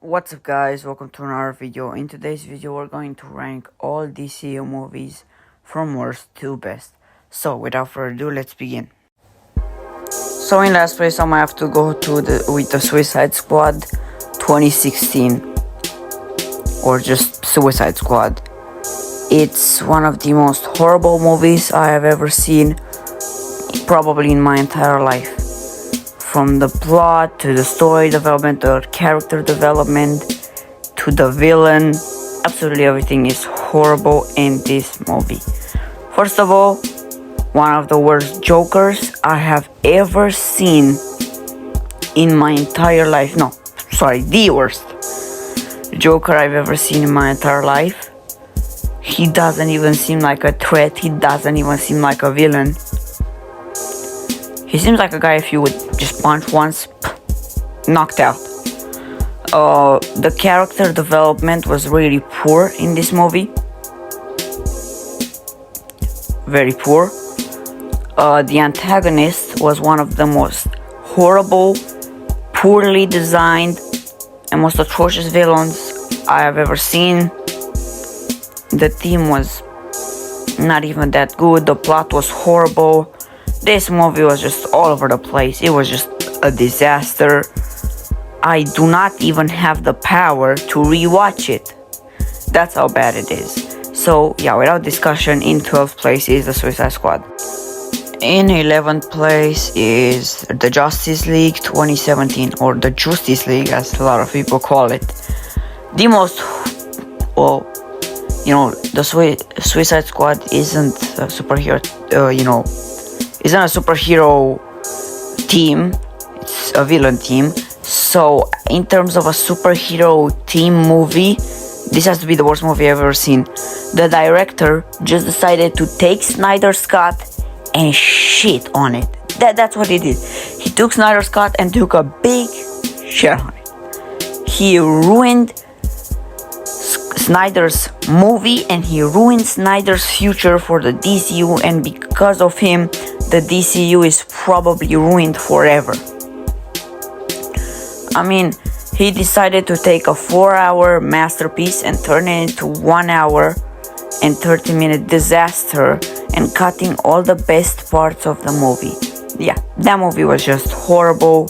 What's up guys, welcome to another video. In today's video we're going to rank all Dceu movies from worst to best. So without further ado, let's begin. So in last place I might have to go to with the Suicide Squad 2016, or just Suicide Squad. It's one of the most horrible movies I have ever seen, probably in my entire life. From the plot, to the story development, the character development, to the villain, absolutely everything is horrible in this movie. First of all, one of the worst Jokers I have ever seen in my entire life. No, sorry, the worst Joker I've ever seen in my entire life. He doesn't even seem like a threat, he doesn't even seem like a villain. He seems like a guy if you would just punch once, knocked out. The character development was really poor in this movie. Very poor. The antagonist was one of the most horrible, poorly designed, and most atrocious villains I have ever seen. The theme was not even that good. The plot was horrible. This movie was just all over the place. It was just a disaster. I do not even have the power to rewatch it. That's how bad it is. So yeah, without discussion, in 12th place is the Suicide Squad. In 11th place is the Justice League 2017, or the Justice League as a lot of people call it. The most, well, the Suicide Squad isn't a superhero, isn't a superhero team, it's a villain team. So in terms of a superhero team movie, this has to be the worst movie I've ever seen. The director just decided to take Snyder's cut and shit on it. That's what he did. He took Snyder's cut and took a big shit on it. He ruined Snyder's movie and he ruined Snyder's future for the DCU, and because of him the DCU is probably ruined forever. I mean, he decided to take a 4-hour masterpiece and turn it into 1 hour and 30-minute disaster and cutting all the best parts of the movie. Yeah, that movie was just horrible,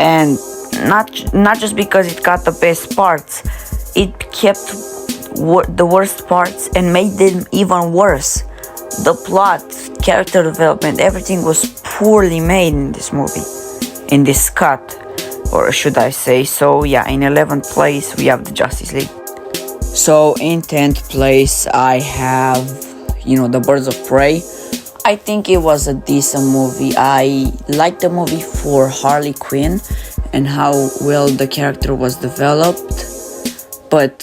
and not just because it got the best parts, it kept the worst parts and made them even worse. The plot, character development, everything was poorly made in this movie, in this cut, or should I say. So yeah, in 11th place we have the Justice League. So in 10th place I have, the Birds of Prey. I think it was a decent movie. I liked the movie for Harley Quinn and how well the character was developed, but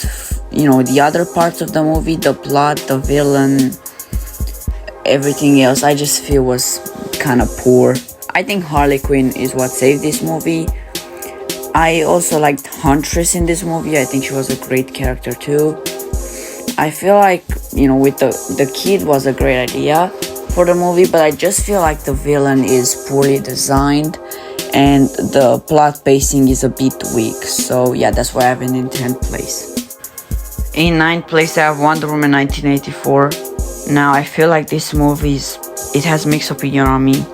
the other parts of the movie, the plot, the villain, everything else, I just feel was kind of poor. I think Harley Quinn is what saved this movie. I also liked Huntress in this movie. I think she was a great character too. I feel like, with the kid was a great idea for the movie, but I just feel like the villain is poorly designed and the plot pacing is a bit weak. So yeah, that's why I have it in 10th place. In 9th place I have Wonder Woman 1984. Now I feel like this movie it has mixed opinion on me.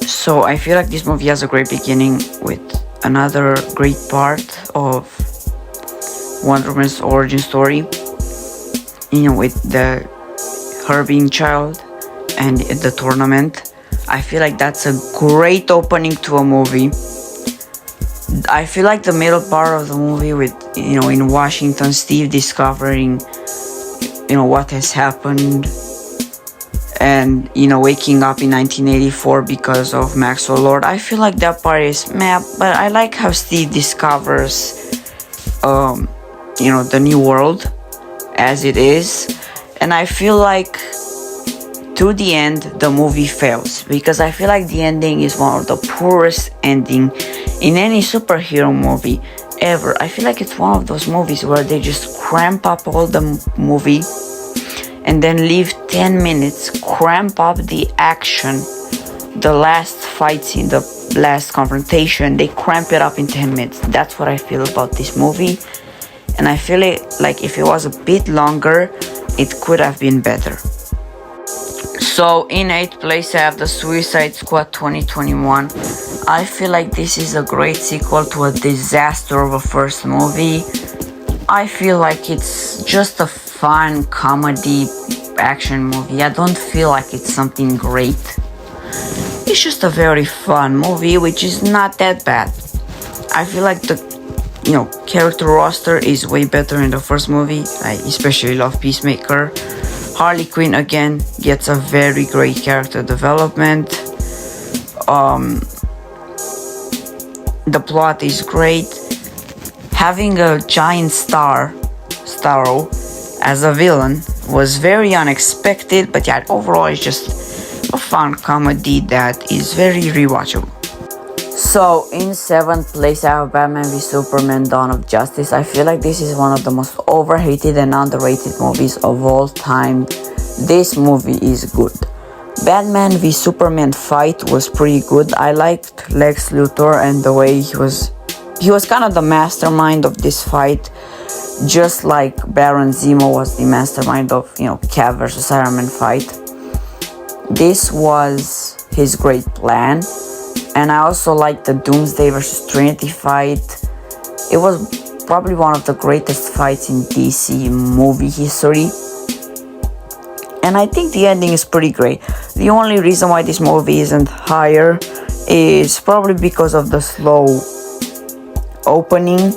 So I feel like this movie has a great beginning with another great part of Wonder Woman's origin story, with her being child and the tournament. I feel like that's a great opening to a movie. I feel like the middle part of the movie with, in Washington, Steve discovering, what has happened, and, waking up in 1984 because of Maxwell Lord. I feel like that part is meh, but I like how Steve discovers, the new world as it is. And I feel like to the end, the movie fails, because I feel like the ending is one of the poorest ending in any superhero movie ever. I feel like it's one of those movies where they just cramp up all the movie and then leave 10 minutes, cramp up the action, the last fight scene, the last confrontation, they cramp it up in 10 minutes. That's what I feel about this movie. And I feel it like if it was a bit longer, it could have been better. So in 8th place I have the Suicide Squad 2021. I feel like this is a great sequel to a disaster of a first movie. I feel like it's just a fun comedy action movie. I don't feel like it's something great. It's just a very fun movie, which is not that bad. I feel like the character roster is way better in the first movie. I especially love Peacemaker. Harley Quinn again gets a very great character development. The plot is great. Having a giant Starro as a villain was very unexpected, but yeah, overall it's just a fun comedy that is very rewatchable. So in 7th place I have Batman v Superman Dawn of Justice. I feel like this is one of the most overhated and underrated movies of all time. This movie is good. Batman v Superman fight was pretty good. I liked Lex Luthor and the way he was kind of the mastermind of this fight, just like Baron Zemo was the mastermind of Cap vs Iron Man fight. This was his great plan. And I also liked the Doomsday vs Trinity fight. It was probably one of the greatest fights in DC movie history. And I think the ending is pretty great. The only reason why this movie isn't higher is probably because of the slow opening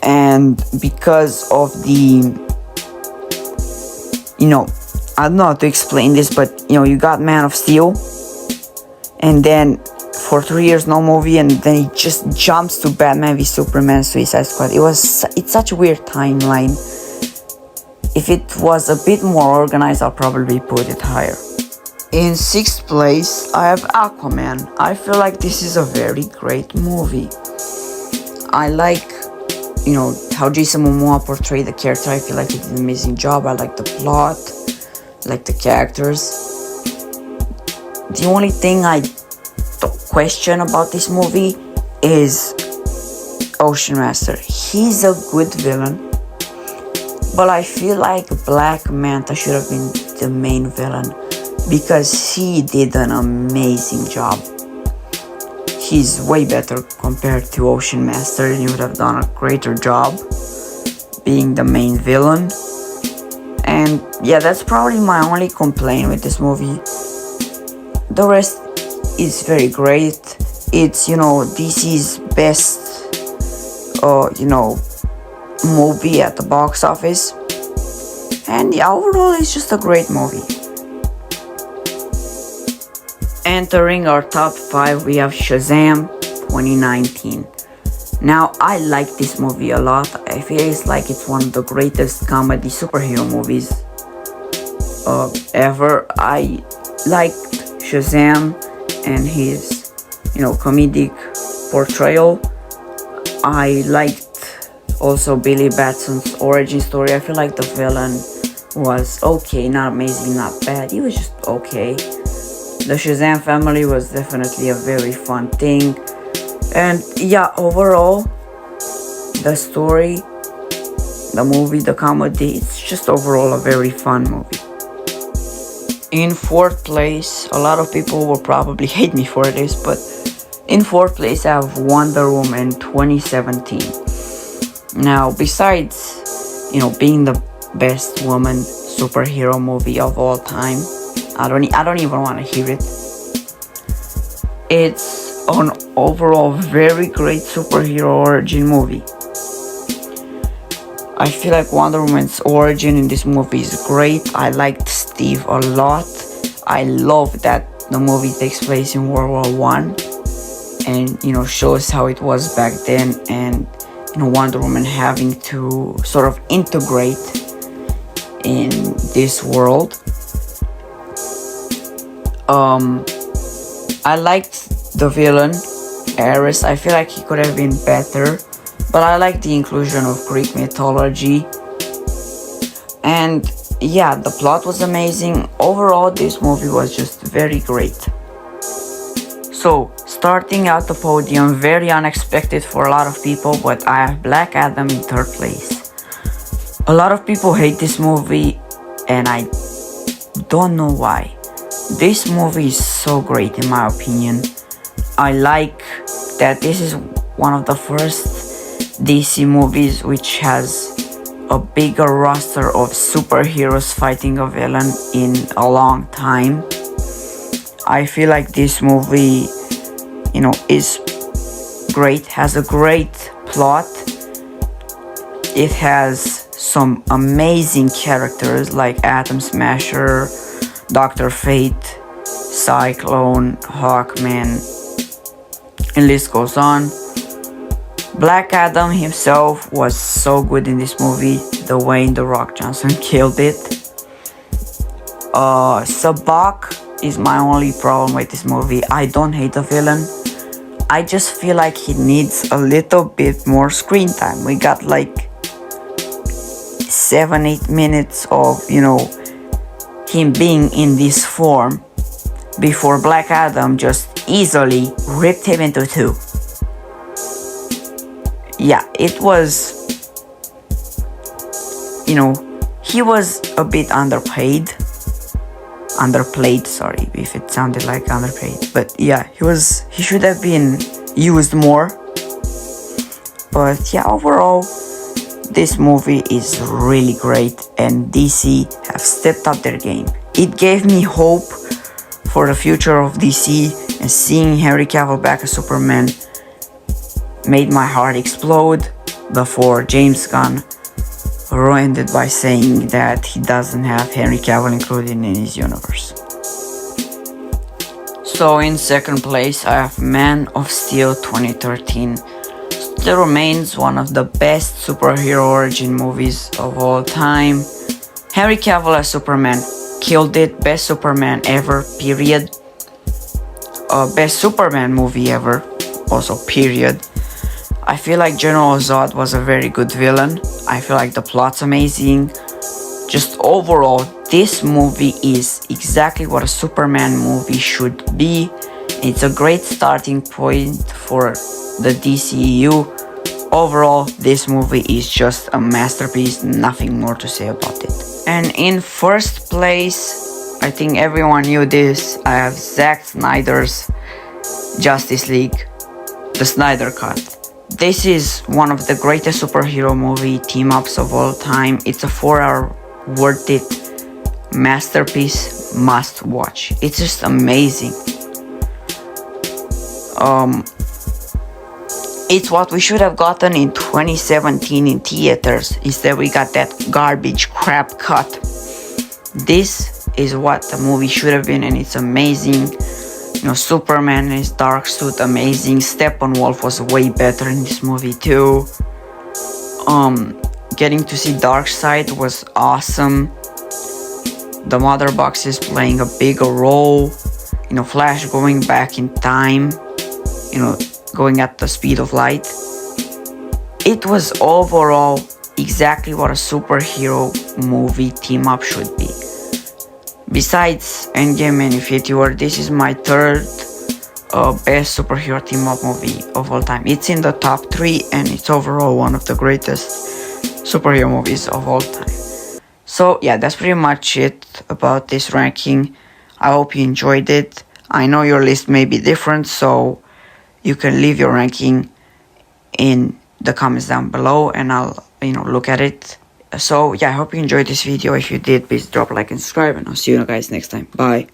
and because of the I don't know how to explain this, but you got Man of Steel, and then for 3 years no movie, and then he just jumps to Batman v Superman Suicide Squad. It's such a weird timeline. If it was a bit more organized, I'll probably put it higher. In 6th place I have Aquaman. I feel like this is a very great movie. I like how Jason Momoa portrayed the character. I feel like he did an amazing job. I like the plot, I like the characters. The only thing I question about this movie is Ocean Master. He's a good villain, but I feel like Black Manta should have been the main villain because he did an amazing job. He's way better compared to Ocean Master, and he would have done a greater job being the main villain. And yeah, that's probably my only complaint with this movie. The rest is very great. It's DC's best movie at the box office, and yeah, overall it's just a great movie. Entering our top 5 we have Shazam 2019. Now I like this movie a lot. I feel it's one of the greatest comedy superhero movies ever. I liked Shazam and his comedic portrayal. I liked also Billy Batson's origin story. I feel like the villain was okay, not amazing, not bad. He was just okay. The Shazam family was definitely a very fun thing. And yeah, overall, the story, the movie, the comedy, it's just overall a very fun movie. In 4th place, a lot of people will probably hate me for this, but in 4th place I have Wonder Woman 2017. Now, besides, being the best woman superhero movie of all time, I don't even want to hear it. It's an overall very great superhero origin movie. I feel like Wonder Woman's origin in this movie is great. I liked Steve a lot. I love that the movie takes place in World War One, and shows how it was back then, and Wonder Woman having to sort of integrate in this world. I liked the villain, Ares. I feel like he could have been better, but I like the inclusion of Greek mythology. And yeah, the plot was amazing. Overall, this movie was just very great. So, starting out the podium, very unexpected for a lot of people, but I have Black Adam in third place. A lot of people hate this movie, and I don't know why. This movie is so great in my opinion. I like that this is one of the first DC movies which has a bigger roster of superheroes fighting a villain in a long time. I feel like this movie, is great, has a great plot. It has some amazing characters like Atom Smasher, Dr. Fate, Cyclone, Hawkman, and list goes on. Black Adam himself was so good in this movie. Dwayne "The Rock" Johnson killed it. Sabak is my only problem with this movie. I don't hate the villain. I just feel like he needs a little bit more screen time. We got like 7-8 minutes of, him being in this form before Black Adam just easily ripped him into two. Yeah, it was, he was a bit underplayed, sorry if it sounded like underpaid, but yeah, he should have been used more. But yeah, overall, this movie is really great, and DC have stepped up their game. It gave me hope for the future of DC, and seeing Henry Cavill back as Superman made my heart explode before James Gunn ruined it by saying that he doesn't have Henry Cavill included in his universe. So in second place, I have Man of Steel 2013. Still remains one of the best superhero origin movies of all time. Henry Cavill as Superman killed it. Best Superman ever, period. Best Superman movie ever, also, period. I feel like General Zod was a very good villain. I feel like the plot's amazing. Just overall, this movie is exactly what a Superman movie should be. It's a great starting point for the DCEU. Overall, this movie is just a masterpiece, nothing more to say about it. And in first place, I think everyone knew this, I have Zack Snyder's Justice League, the Snyder Cut. This is one of the greatest superhero movie team-ups of all time. It's a 4-hour worth it masterpiece, must watch. It's just amazing. It's what we should have gotten in 2017 in theaters. Instead we got that garbage crap cut. This is what the movie should have been, and it's amazing. Superman in his dark suit, amazing. Steppenwolf was way better in this movie too. Getting to see Darkseid was awesome. The Mother Box is playing a bigger role. Flash going back in time. Going at the speed of light. It was overall exactly what a superhero movie team up should be. Besides Endgame and Infinity War, this is my third best superhero team up movie of all time. It's in the top 3, and it's overall one of the greatest superhero movies of all time. So yeah, that's pretty much it about this ranking. I hope you enjoyed it. I know your list may be different, so you can leave your ranking in the comments down below, and I'll look at it. So yeah, I hope you enjoyed this video. If you did, please drop a like and subscribe, and I'll see you guys next time. Bye.